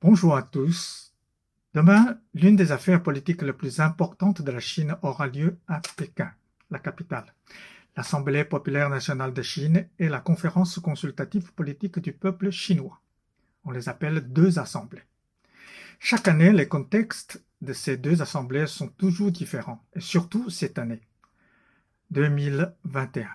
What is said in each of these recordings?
Bonjour à tous. Demain, l'une des affaires politiques les plus importantes de la Chine aura lieu à Pékin, la capitale. L'Assemblée populaire nationale de Chine et la Conférence consultative politique du peuple chinois. On les appelle deux assemblées. Chaque année, les contextes de ces deux assemblées sont toujours différents, et surtout cette année, 2021.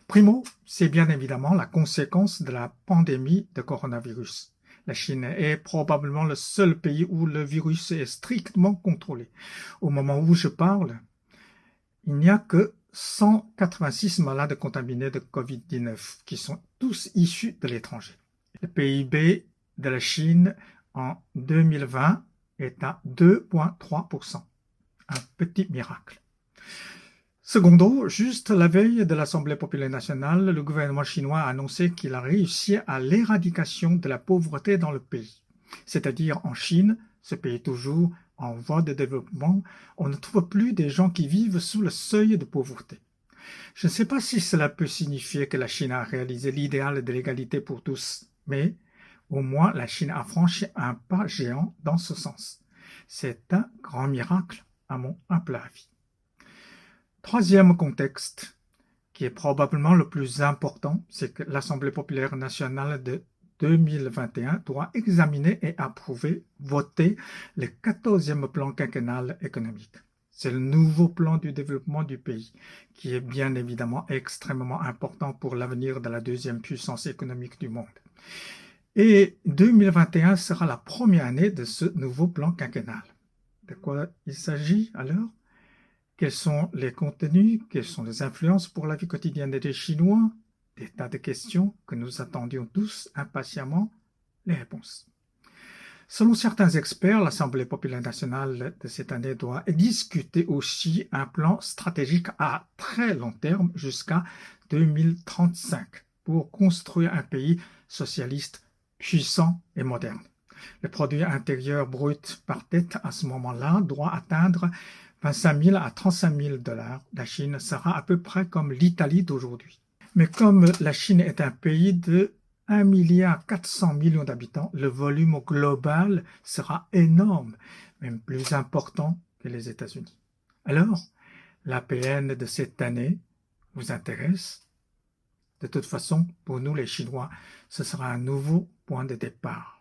Primo, c'est bien évidemment la conséquence de la pandémie de coronavirus. La Chine est probablement le seul pays où le virus est strictement contrôlé. Au moment où je parle, il n'y a que 186 malades contaminés de Covid-19 qui sont tous issus de l'étranger. Le PIB de la Chine en 2020 est à 2,3%. Un petit miracle. Secondo, juste la veille de l'Assemblée populaire nationale, le gouvernement chinois a annoncé qu'il a réussi à l'éradication de la pauvreté dans le pays. C'est-à-dire en Chine, ce pays toujours en voie de développement, on ne trouve plus des gens qui vivent sous le seuil de pauvreté. Je ne sais pas si cela peut signifier que la Chine a réalisé l'idéal de l'égalité pour tous, mais au moins la Chine a franchi un pas géant dans ce sens. C'est un grand miracle à mon humble avis. Troisième contexte, qui est probablement le plus important, c'est que l'Assemblée populaire nationale de 2021 doit examiner et approuver, voter le 14e plan quinquennal économique. C'est le nouveau plan du développement du pays, qui est bien évidemment extrêmement important pour l'avenir de la deuxième puissance économique du monde. Et 2021 sera la première année de ce nouveau plan quinquennal. De quoi il s'agit alors ? Quels sont les contenus? Quelles sont les influences pour la vie quotidienne des Chinois? Des tas de questions que nous attendions tous impatiemment les réponses. Selon certains experts, l'Assemblée populaire nationale de cette année doit discuter aussi un plan stratégique à très long terme jusqu'à 2035 pour construire un pays socialiste puissant et moderne. Le produit intérieur brut par tête à ce moment-là doit atteindre 25 000 à 35 000 $. La Chine sera à peu près comme l'Italie d'aujourd'hui. Mais comme la Chine est un pays de 1,4 milliard d'habitants, le volume global sera énorme, même plus important que les États-Unis. Alors, l'APN de cette année vous intéresse? De toute façon, pour nous les Chinois, ce sera un nouveau point de départ.